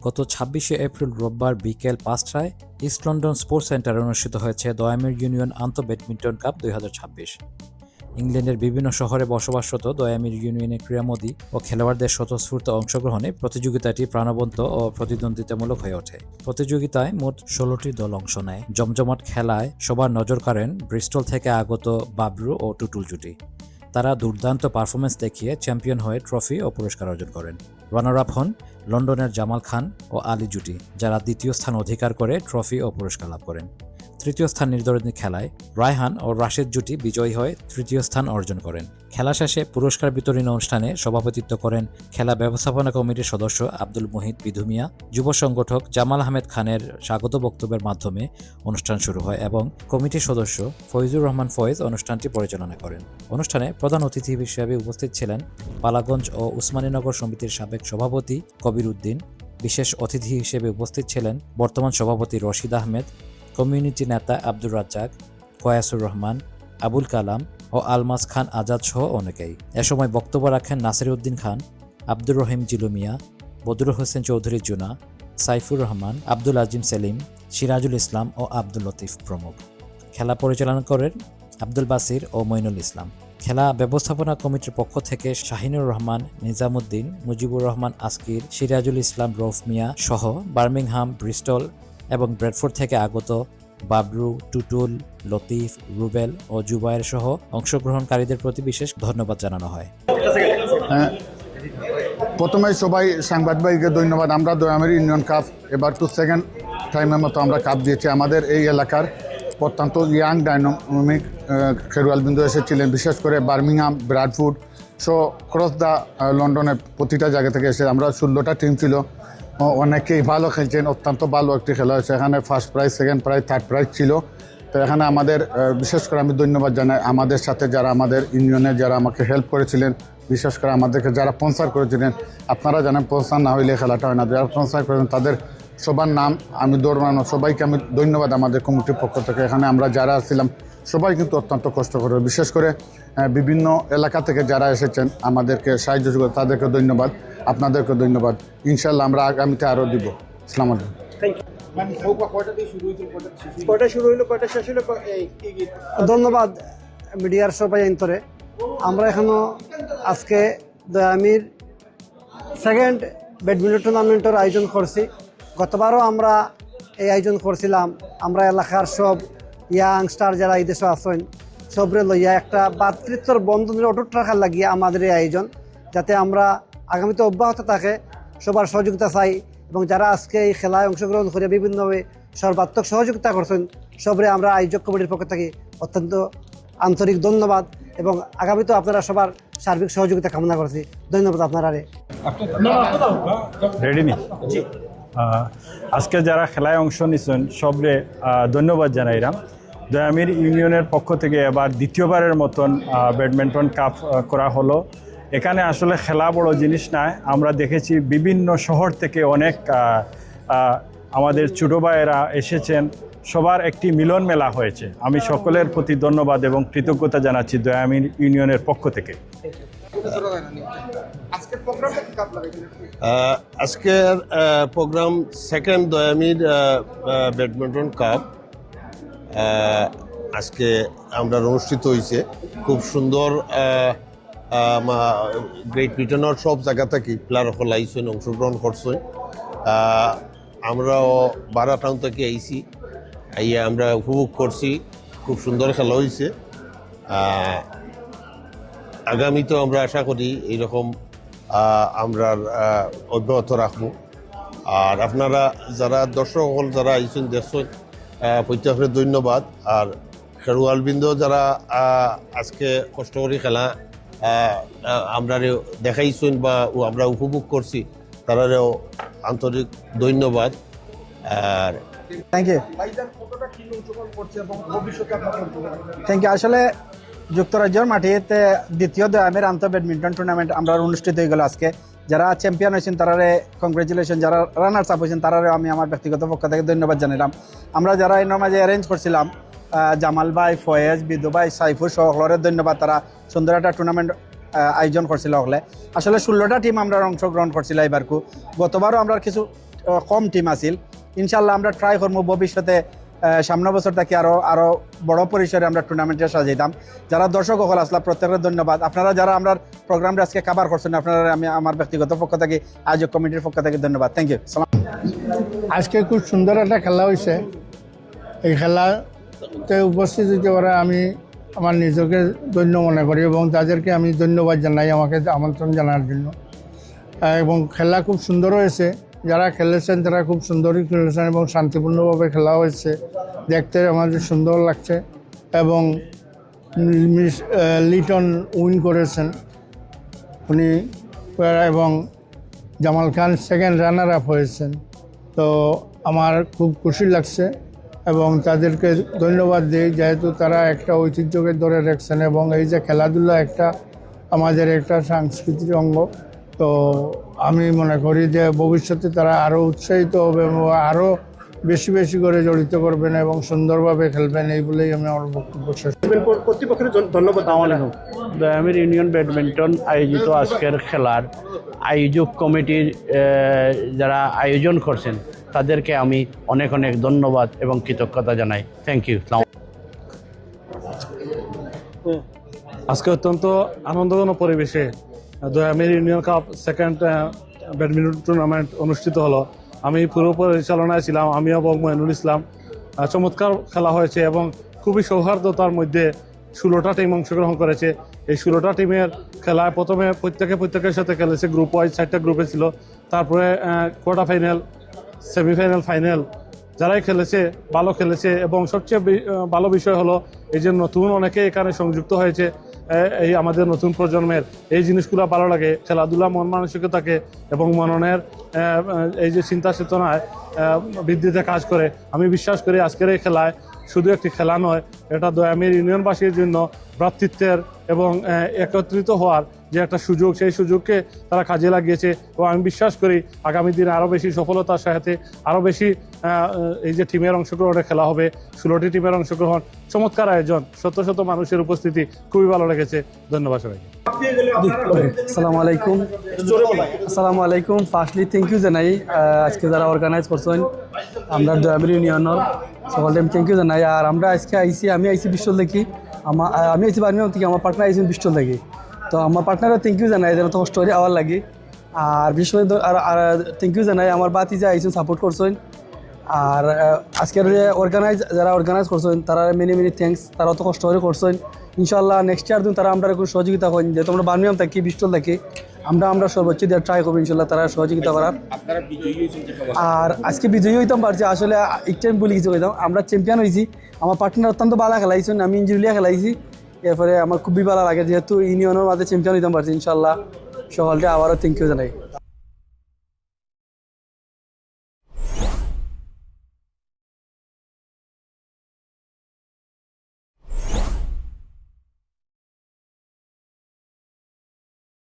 গত ২৬শে এপ্রিল রোববার বিকেল ৫টায় ইস্ট লন্ডন স্পোর্টস সেন্টারে অনুষ্ঠিত হয়েছে দয়ামির ইউনিয়ন আন্তঃ ব্যাডমিন্টন কাপ ২০২৬। ইংল্যান্ডের বিভিন্ন শহরে বসবাসরত দয়ামির ইউনিয়নের ক্রীড়ামোদী ও খেলোয়াড়দের স্বতঃস্ফূর্ত অংশগ্রহণে প্রতিযোগিতাটি প্রাণবন্ত ও প্রতিদ্বন্দ্বিতামূলক হয়ে ওঠে। প্রতিযোগিতায় মোট ১৬টি দল অংশ নেয়। জমজমাট খেলায় সবার নজর কাড়েন ব্রিস্টল থেকে আগত বাবরু ও টুটুল জুটি। তারা দুর্দান্ত পারফরমেন্স দেখিয়ে চ্যাম্পিয়ন হয়ে ট্রফি ও পুরস্কার অর্জন করেন। রানার আপ হন লন্ডনের জামাল খান ও আলী জুটি, যারা দ্বিতীয় স্থান অধিকার করে ট্রফি ও পুরস্কার লাভ করেন। তৃতীয় স্থান নির্ধারণী খেলায় রায়হান ও রাশেদ জুটি বিজয়ী হয়ে তৃতীয় স্থান অর্জন করেন। খেলা শেষে পুরস্কার বিতরণী অনুষ্ঠানে সভাপতিত্ব করেন খেলা ব্যবস্থাপনা কমিটির সদস্য আব্দুল মুহিত বিধুমিয়া। যুব সংগঠক জামাল আহমেদ খানের স্বাগত বক্তব্যের মাধ্যমে অনুষ্ঠান শুরু হয় এবং কমিটির সদস্য ফয়জুর রহমান ফয়েজ অনুষ্ঠানটি পরিচালনা করেন। অনুষ্ঠানে প্রধান অতিথি হিসেবে উপস্থিত ছিলেন পালাগঞ্জ ও উসমানীনগর সমিতির সাবেক সভাপতি কবির উদ্দিন। বিশেষ অতিথি হিসেবে উপস্থিত ছিলেন বর্তমান সভাপতি রশিদ আহমেদ, কমিউনিটি নেতা আব্দুর রাজ্জাক, কয়াসুর রহমান, আবুল কালাম ও আলমাস খান আজাদ সহ অনেকেই। এ সময় বক্তব্য রাখেন নাসির উদ্দিন খান, আব্দুর রহিম জিলুমিয়া, বদরুল হোসেন চৌধুরী জুনা, সাইফুর রহমান, আব্দুল আজিম সেলিম, সিরাজুল ইসলাম ও আব্দুল লতিফ প্রমুখ। খেলা পরিচালনা করেন আব্দুল বাসির ও মইনুল ইসলাম। খেলা ব্যবস্থাপনা কমিটির পক্ষ থেকে শাহিনুর রহমান, নিজামুদ্দিন, মুজিবুর রহমান আসকির, সিরাজুল ইসলাম রৌফ মিয়া সহ বার্মিংহাম, ব্রিস্টল এবং ব্রেডফোর্ড থেকে আগত বাবরু, টুটুল, লতিফ, রুবেল ও জুবায়ের সহ অংশগ্রহণকারীদের প্রতি বিশেষ ধন্যবাদ জানানো হয়। প্রথমে সবাই সাংবাদিককে ধন্যবাদ। আমরা দয়ামির ইউনিয়ন কাপ এবার সেকেন্ড টাইমের মতো আমরা কাপ দিয়েছি। আমাদের এই এলাকার অত্যন্ত ইয়াং ডাইনামিক খেলোয়াড়বৃন্দ এসেছিলেন, বিশেষ করে Birmingham, Bradford so cross the লন্ডনের প্রতিটা জায়গা থেকে এসে আমরা 16টা টিম ছিল। অনেকেই ভালো খেলছেন, অত্যন্ত ভালো একটি খেলা হয়েছে। এখানে first prize, second prize, third prize ছিল। তো এখানে আমাদের বিশেষ করে আমি ধন্যবাদ জানাই আমাদের সাথে যারা আমাদের ইউনিয়নে যারা আমাকে হেল্প করেছিলেন, বিশেষ করে আমাদেরকে যারা স্পন্সর করেছিলেন। আপনারা জানেন স্পন্সর না হইলে খেলাটা হয় না। যারা স্পন্সর করেছেন তাদের সবার নাম আমি দৌড়ানো সবাইকে আমি ধন্যবাদ আমাদের কমিটির পক্ষ থেকে। এখানে আমরা যারা ছিলাম সবাই কিন্তু অত্যন্ত কষ্ট করে, বিশেষ করে বিভিন্ন এলাকা থেকে যারা এসেছেন আমাদেরকে সাহায্য করে তাদেরকে ধন্যবাদ, আপনাদেরকে ধন্যবাদ। ইনশাল্লাহ আমরা আগামীতে আরও দিব। আসসালামু আলাইকুম। ধন্যবাদ মিডিয়ার সবাই অন্তরে। আমরা এখনো আজকে দয়ামির সেকেন্ড ব্যাডমিন্টন টুর্নামেন্টের আয়োজন করছি। গতবারও আমরা এই আয়োজন করছিলাম। আমরা এলাকার সব ইয়াংস্টার যারা এই দেশে আসেন সবরে লইয়া একটা ভাতৃত্বর বন্ধনের অটুট রাখার লাগিয়ে আমাদের এই আয়োজন, যাতে আমরা আগামীতে অব্যাহত থাকে। সবার সহযোগিতা চাই এবং যারা আজকে এই খেলায় অংশগ্রহণ করে বিভিন্নভাবে সর্বাত্মক সহযোগিতা করছেন সবরে আমরা আয়োজক কমিটির পক্ষ থেকে অত্যন্ত আন্তরিক ধন্যবাদ এবং আগামীতেও আপনারা সবার সার্বিক সহযোগিতা কামনা করছি। ধন্যবাদ আপনারা। আজকে যারা খেলায় অংশ নিচ্ছেন সবরে ধন্যবাদ জানাইলাম। দয়ামির ইউনিয়নের পক্ষ থেকে এবার দ্বিতীয়বারের মতন ব্যাডমিন্টন কাপ করা হলো। এখানে আসলে খেলা বড় জিনিস নয়। আমরা দেখেছি বিভিন্ন শহর থেকে অনেক আমাদের ছোটো ভাইয়েরা এসেছেন, সবার একটি মিলন মেলা হয়েছে। আমি সকলের প্রতি ধন্যবাদ এবং কৃতজ্ঞতা জানাচ্ছি দয়ামির ইউনিয়নের পক্ষ থেকে। আজকের প্রোগ্রাম সেকেন্ড দয়ামির ব্যাডমিন্টন কাপ আজকে আমরা অনুষ্ঠিত হয়েছে। খুব সুন্দর গ্রেট ব্রিটেনের সব জায়গা থেকে প্লেয়ার হল আইসেন, অংশগ্রহণ করছেন। আমরাও 12 টাউন থেকে আইছি, আইয়া আমরা উপভোগ করছি। খুব সুন্দর খেলা হয়েছে। আগামীতেও আমরা আশা করি এইরকম আমরা অব্যাহত রাখবো। আর আপনারা যারা দর্শক হল যারা আইসেন দেখছেন প্রত্যেকের ধন্যবাদ। আর খেলোয়াড়বৃন্দ যারা আজকে কষ্ট করে খেলা আমরা দেখাইছেন বা আমরা উপভোগ করছি তারাও আন্তরিক ধন্যবাদ। আর থ্যাংক ইউ। আসলে যুক্তরাজ্যের মাটিতে দ্বিতীয় দয়ামির আন্তঃ ব্যাডমিন্টন টুর্নামেন্ট আমরা অনুষ্ঠিত হয়ে গেল আজকে। যারা চ্যাম্পিয়ন হয়েছেন তারারে কংগ্রেচুলেশন, যারা রানার্স আপ হয়েছেন তারারে আমি আমার ব্যক্তিগত পক্ষ থেকে ধন্যবাদ জানালাম। আমরা যারা এই মাঝে অ্যারেঞ্জ করছিলাম জামাল ভাই, ফয়েজ, বিদু ভাই, সাইফুর সকলের ধন্যবাদ। তারা সুন্দর একটা টুর্নামেন্ট আয়োজন করছিল হলে। আসলে 16টা টিম আমরা অংশগ্রহণ করছিলাম এবারকু। গতবারও আমরা কিছু কম টিম আছিল। ইনশাল্লাহ আমরা ট্রাই করবো ভবিষ্যতে সামনের বছর থেকে আরো বড় পরিসরে আমরা টুর্নামেন্টে সাজাইতাম। যারা দর্শক সকল আসলা প্রত্যেকের ধন্যবাদ। আপনারা যারা আমরা প্রোগ্রামটা আজকে কাভার করছেন আপনারা আমি আমার ব্যক্তিগত পক্ষ থেকে আয়োজক কমিটির পক্ষ থেকে ধন্যবাদ। Thank you. আজকে খুব সুন্দর একটা খেলা হয়েছে। এই খেলাতে উপস্থিত হতে পারে আমি আমার নিজেকে ধন্য মনে করি এবং তাদেরকে আমি ধন্যবাদ জানাই আমাকে আমন্ত্রণ জানার জন্য। এবং খেলা খুব সুন্দর হয়েছে, যারা খেলেছেন তারা খুব সুন্দরই খেলেছেন এবং শান্তিপূর্ণভাবে খেলা হয়েছে, দেখতে আমাদের সুন্দর লাগছে। এবং মিস লিটন উইন করেছেন উনি, এবং Jamal Khan second runner up হয়েছেন। তো আমার খুব খুশি লাগছে এবং তাদেরকে ধন্যবাদ দিই, যেহেতু তারা একটা ঐতিহ্যকে ধরে রাখছেন এবং এই যে খেলাধুলা একটা আমাদের একটা সাংস্কৃতিক অঙ্গ। তো আমি মনে করি যে ভবিষ্যতে তারা আরও উৎসাহিত হবে এবং আরও বেশি বেশি করে জড়িত করবেন এবং সুন্দরভাবে খেলবেন, এই বলেই আমি আমার বক্তব্য শেষ করছি। কর্তৃপক্ষের ধন্যবাদ। দয়ামির ইউনিয়ন ব্যাডমিন্টন আয়োজিত আজকের খেলার আয়োজক কমিটির যারা আয়োজন করছেন তাদেরকে আমি অনেক অনেক ধন্যবাদ এবং কৃতজ্ঞতা জানাই। Thank you. আজকে অত্যন্ত আনন্দঘন পরিবেশে দয়ামির union cup second badminton tournament অনুষ্ঠিত হলো। আমি পুরো পরিচালনায় ছিলাম, আমি এবং মইনুল ইসলাম। চমৎকার খেলা হয়েছে এবং খুবই সৌহার্দ্যতার মধ্যে 16টা টিম অংশগ্রহণ করেছে। এই 16টা টিমের খেলায় প্রথমে প্রত্যেকের সাথে খেলেছে গ্রুপ ওয়াইজ, 4টা গ্রুপে ছিল। তারপরে কোয়ার্টার ফাইনাল, সেমিফাইনাল, ফাইনাল যারাই খেলেছে ভালো খেলেছে। এবং সবচেয়ে ভালো বিষয় হলো এই যে নতুন অনেকে এখানে সংযুক্ত হয়েছে, এই আমাদের নতুন প্রজন্মের এই জিনিসগুলো ভালো লাগে। খেলাধুলা মন মানসিকতাকে এবং মননের এই যে চিন্তা চেতনায় বৃদ্ধিতে কাজ করে। আমি বিশ্বাস করি আজকের এই খেলায় শুধু একটি খেলা নয়, এটা দয়ামির ইউনিয়নবাসীর জন্য ভ্রাতৃত্বের এবং একত্রিত হওয়ার যে একটা সুযোগ, সেই সুযোগকে তারা কাজে লাগিয়েছে। এবং আমি বিশ্বাস করি আগামী দিনে আরও বেশি সফলতার সাথে আরও বেশি এই যে টিমের অংশগ্রহণে খেলা হবে, 16টি টিমের অংশগ্রহণ, চমৎকার আয়োজন, শত শত মানুষের উপস্থিতি, খুবই ভালো লেগেছে। ধন্যবাদ সবাইকে। আসসালামু আলাইকুম। আসসালামু আলাইকুম। ফার্স্টলি থ্যাংক ইউ জানাই আজকে যারা অর্গানাইজ করছেন আমরা দয়ামির ইউনিয়নের সকলকে থ্যাংক ইউ জানাই। আর আমরা আজকে আমি আইসি বিশ্বল দেখি, আমি আইসি বার্মিয়াম থেকে, আমার পার্টনার আইসি বিশ্বল দেখি। তো আমার পার্টনারও থ্যাংক ইউ জানাই যেন তোমার স্টোরি আওয়ার লাগে। আর বিশেষ করে আর থ্যাংক ইউ জানাই আমার বাতি যে আইসেন সাপোর্ট করছেন। আর আজকের যে যারা অর্গানাইজ করছেন তারা মেনি থ্যাংকস, তারা অত কষ্ট করে করছেন। ইনশাল্লাহ নেক্সট ইয়ার দিন তারা আমরা একটু সহযোগিতা করেন, যেহেতু আমরা বার্মিয়াম থাকি, বিষ্টল থাকি, আমরা সর্বোচ্চ দিয়ে ট্রাই করবো ইনশাল্লাহ তারা সহযোগিতা করার। আর আজকে বিজয়ী হইতাম পারছি, আসলে একটা আমি বলি কিছু কইতাম, আমরা চ্যাম্পিয়ন হয়েছি। আমার পার্টনার অত্যন্ত ভালো খেলাইছেন, আমি ইঞ্জুরিয়া খেলাইছি। এরপরে আমার খুবই ভালো লাগে যেহেতু ইউনিয়নের মাঝে চ্যাম্পিয়ন হইতাম পারছি। ইনশাল্লাহ সকলকে আবারও থ্যাংক ইউ জানাই।